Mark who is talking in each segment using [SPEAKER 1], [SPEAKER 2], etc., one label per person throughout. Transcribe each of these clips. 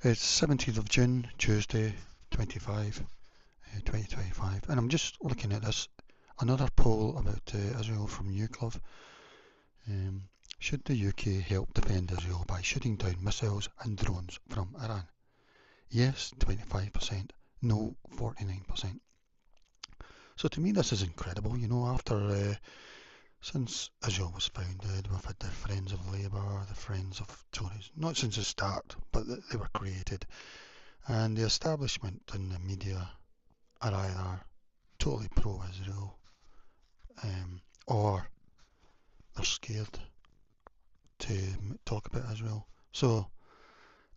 [SPEAKER 1] It's 17th of June, Tuesday, 2025, and I'm just looking at this. Another poll about Israel from YouGov. Um, should the UK help defend Israel by shooting down missiles and drones from Iran? Yes, 25%. No, 49%. So to me, this is incredible. After since Israel was founded, we've had the Friends of Labour, the Friends of Tories. Not since the start, but they were created. And the establishment and the media are either totally pro-Israel, or they're scared to talk about Israel. So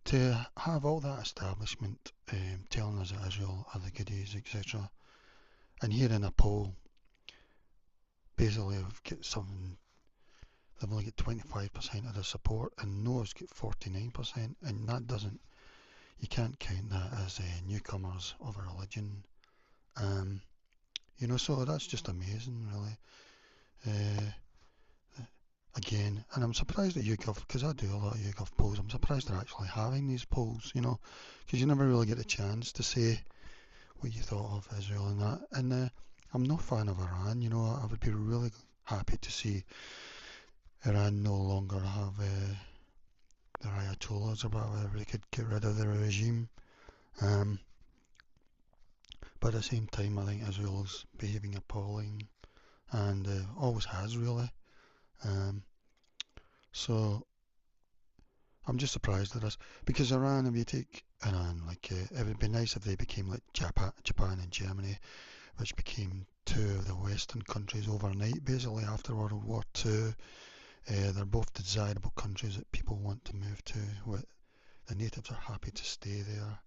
[SPEAKER 1] to have all that establishment telling us that Israel are the goodies, etc., and here in a poll, basically they've only got 25% of the support, and no's got 49%, and that doesn't, you can't count that as newcomers of a religion. Um, so that's just amazing, really. Uh, Again, and I'm surprised at YouGov, because I do a lot of YouGov polls. I'm surprised they're actually having these polls, because you never really get a chance to say what you thought of Israel and that. And I'm no fan of Iran. I would be really happy to see Iran no longer have their ayatollahs or whatever. They could get rid of the regime. Um, but at the same time, I think Israel's behaving appalling, and always has, really. Um, so I'm just surprised at this, because Iran, if you take Iran, like it would be nice if they became like Japan and Germany, which became two of the Western countries overnight, basically after World War II. They're both desirable countries that people want to move to. The natives are happy to stay there.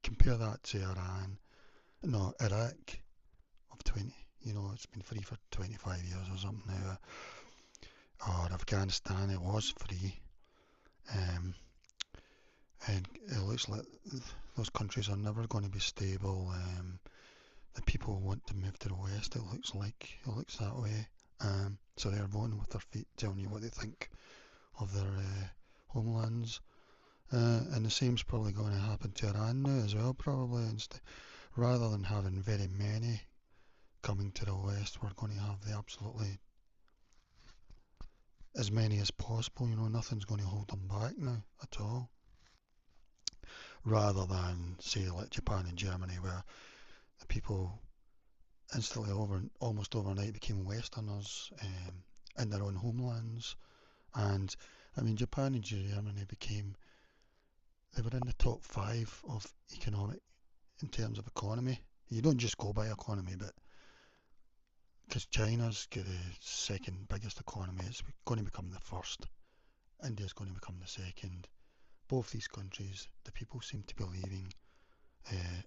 [SPEAKER 1] Compare that to Iraq of 20. It's been free for 25 years or something now. Or Afghanistan, it was free. Um, and it looks like those countries are never going to be stable. The people want to move to the west. It looks that way. So they're voting with their feet, telling you what they think of their homelands. And the same's probably going to happen to Iran now as well, probably. Rather than having very many coming to the west, we're going to have the absolutely as many as possible. Nothing's going to hold them back now at all. Rather than, say, like Japan and Germany, where the people instantly almost overnight became Westerners in their own homelands. And I mean, Japan and Germany they were in the top five of economic, in terms of economy. You don't just go by economy, but because China's got the second biggest economy, it's going to become the first. India's going to become the second. Both these countries, the people seem to be leaving. Uh,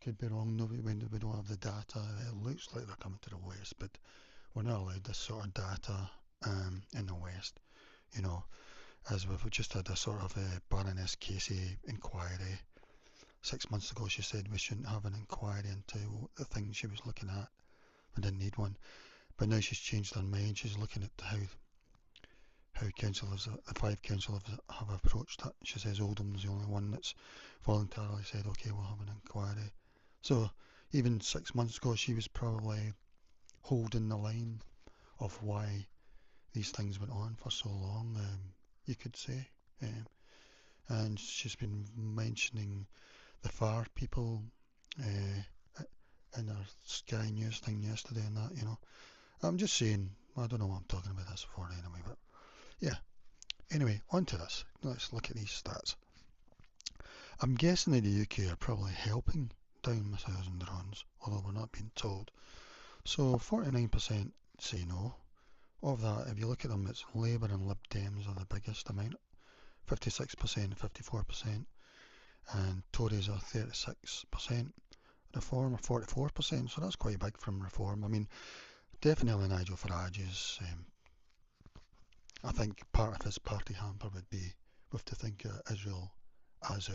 [SPEAKER 1] could be wrong, no, we don't have the data. It looks like they're coming to the west, but we're not allowed this sort of data in the west. You know, as we've just had a sort of a Baroness Casey inquiry. 6 months ago, she said we shouldn't have an inquiry into the things she was looking at. We didn't need one. But now she's changed her mind. She's looking at how councillors, the five councillors have approached it. She says Oldham's the only one that's voluntarily said, okay, we'll have an inquiry. So even 6 months ago, she was probably holding the line of why these things went on for so long, you could say. And she's been mentioning the FAR people in her Sky News thing yesterday and that. I'm just saying, I don't know what I'm talking about this for anyway, but yeah. Anyway, on to this. Let's look at these stats. I'm guessing that the UK are probably helping down missiles and drones, although we're not being told. So 49% say no. Of that, if you look at them, it's Labour and Lib Dems are the biggest amount, 56%, 54%, and Tories are 36%. Reform are 44%, so that's quite big from Reform. I mean, definitely Nigel Farage's, I think part of his party hamper would be with to think of Israel as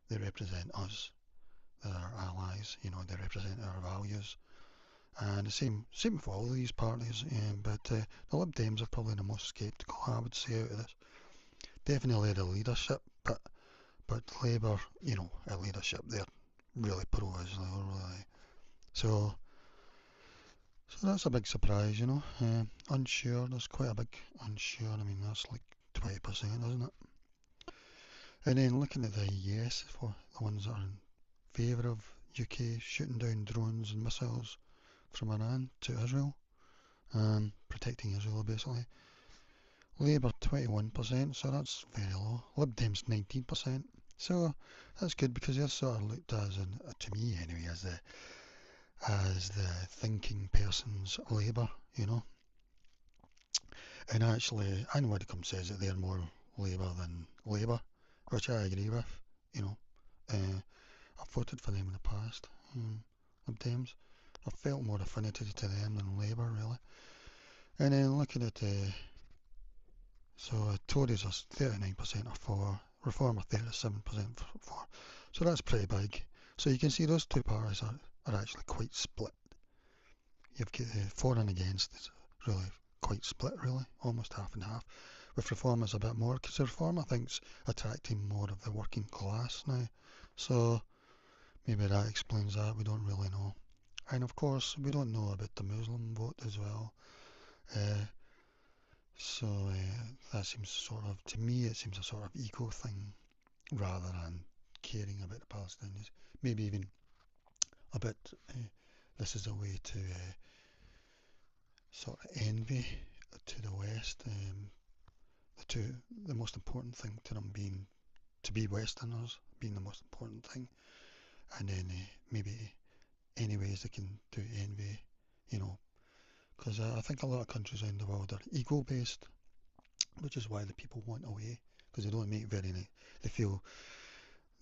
[SPEAKER 1] they represent us, they're our allies, they represent our values. And the same for all of these parties, but the Lib Dems are probably the most sceptical, I would say, out of this. definitely the leadership, but Labour, at leadership, they're really pro-Israel, really. So, so that's a big surprise, unsure, there's quite a big unsure, I mean, that's like 20%, isn't it? And then looking at the yes for the ones that are in favour of UK shooting down drones and missiles from Iran to Israel, protecting Israel basically. Labour 21%, so that's very low. Lib Dems 19%, so that's good because they're sort of looked as, to me anyway, as the thinking person's Labour, And actually, I know Widdicombe says that they're more Labour than Labour, which I agree with, you know. Uh, I've voted for them in the past, Lib Dems. I've felt more affinity to them than Labour, really. And then looking at Tories are 39% are for, Reform are 37% for. So that's pretty big. So you can see those two parties are actually quite split. You've got for and against is really quite split, really, almost half and half. With Reform it's a bit more, because the Reform I think's attracting more of the working class now. So maybe that explains that. We don't really know. And of course, we don't know about the Muslim vote as well. Uh, that seems to me, it seems a sort of eco thing rather than caring about the Palestinians. Maybe even a bit, this is a way to sort of envy to the West. The most important thing to them being to be Westerners, being the most important thing, and then maybe any ways they can do envy, because I think a lot of countries around the world are ego-based, which is why the people want away, because they don't make they feel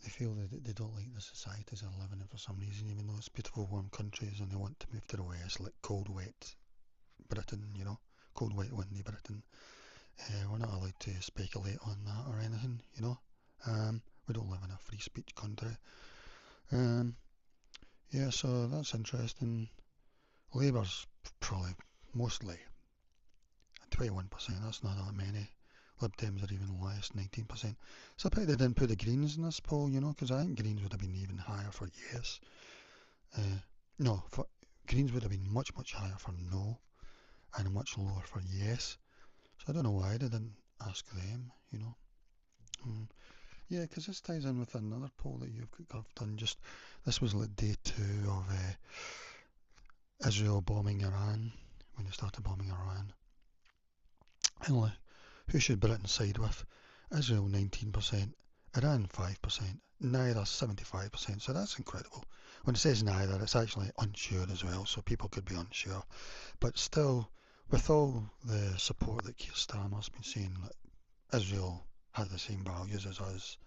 [SPEAKER 1] that they don't like the societies they're living in for some reason, even though it's beautiful warm countries, and they want to move to the West, like cold wet Britain, cold wet windy Britain. We're not allowed to speculate on that or anything, we don't live in a free speech country. Yeah, so that's interesting. Labour's probably mostly 21%, that's not that many. Lib Dems are even less, 19%. So I bet they didn't put the Greens in this poll, because I think Greens would have been even higher for yes. No, for Greens would have been much, much higher for no, and much lower for yes. So I don't know why they didn't ask them, Yeah, because this ties in with another poll that I've done. This was like day 2 of Israel bombing Iran, when they started bombing Iran. And like, who should Britain side with? Israel 19%, Iran 5%, neither 75%. So that's incredible. When it says neither, it's actually unsure as well. So people could be unsure, but still, with all the support that Keir Starmer's been saying, that Israel has the same values as us.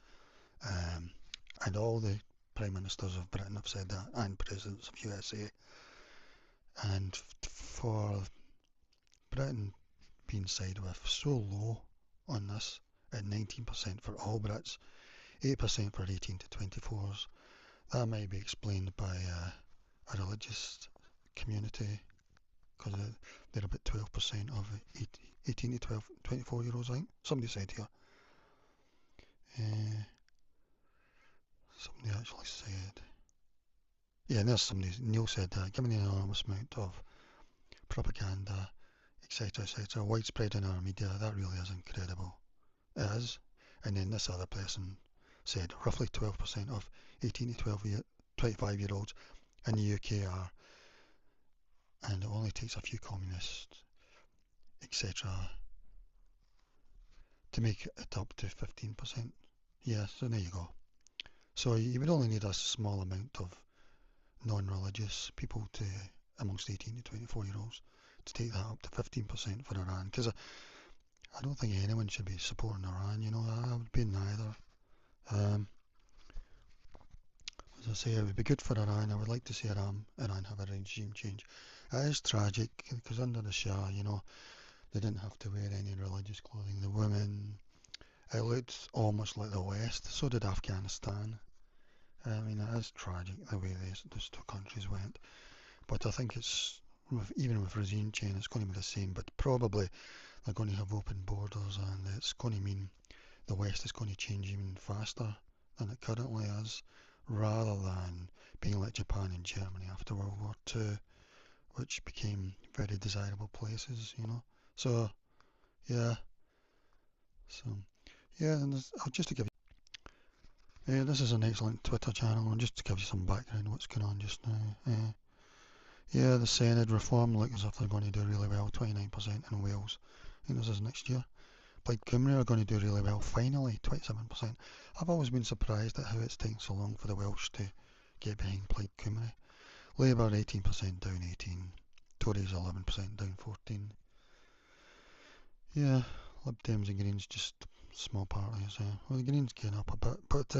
[SPEAKER 1] And all the prime ministers of Britain have said that, and presidents of USA. And for Britain being sided with so low on this, at 19% for all Brits, 8% for 18 to 24s, that might be explained by a religious community, because they're about 12% of 18 to 24-year-olds, I think. Somebody said here. Somebody actually said. Yeah, and there's somebody, Neil said that, given the enormous amount of propaganda, etc., widespread in our media, that really is incredible. It is. And then this other person said roughly 12% of 18 to 25-year-olds in the UK are, and it only takes a few communists, etc., to make it up to 15%. Yeah, so there you go. So you would only need a small amount of non-religious people amongst 18 to 24-year-olds to take that up to 15% for Iran, because I don't think anyone should be supporting Iran, I would be neither. As I say, it would be good for Iran. I would like to see Iran have a regime change. It is tragic, because under the Shah, they didn't have to wear any religious clothing. The women, it looked almost like the West. So did Afghanistan. I mean, it is tragic the way those two countries went. But I think even with regime change, it's going to be the same. But probably they're going to have open borders, and it's going to mean the West is going to change even faster than it currently is, rather than being like Japan and Germany after World War II, which became very desirable places, you know. So, yeah, so, yeah, and I'll just to give you, this is an excellent Twitter channel, and just to give you some background on what's going on just now. Yeah, the Senate reform looks as if they're going to do really well, 29% in Wales. I think this is next year. Plaid Cymru are going to do really well, finally, 27%. I've always been surprised at how it's taken so long for the Welsh to get behind Plaid Cymru. Labour 18% down 18, Tories 11% down 14. Yeah, Lib Dems and Greens just small parties. Well, the Greens getting up a bit, but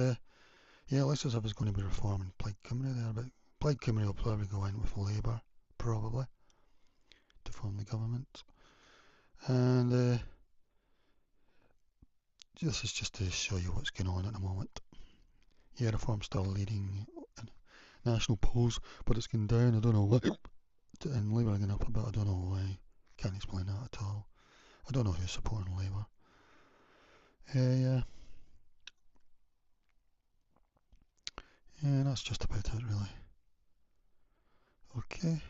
[SPEAKER 1] yeah, it looks as if it's going to be reforming Plaid Cymru there, but Plaid Cymru will probably go in with Labour, probably, to form the government. And this is just to show you what's going on at the moment. Yeah, Reform's still leading in national polls, but it's going down. I don't know why. And Labour are going up a bit. I don't know why. Can't explain that at all. I don't know who's supporting Labour. Yeah. Yeah, that's just about it, really. Okay.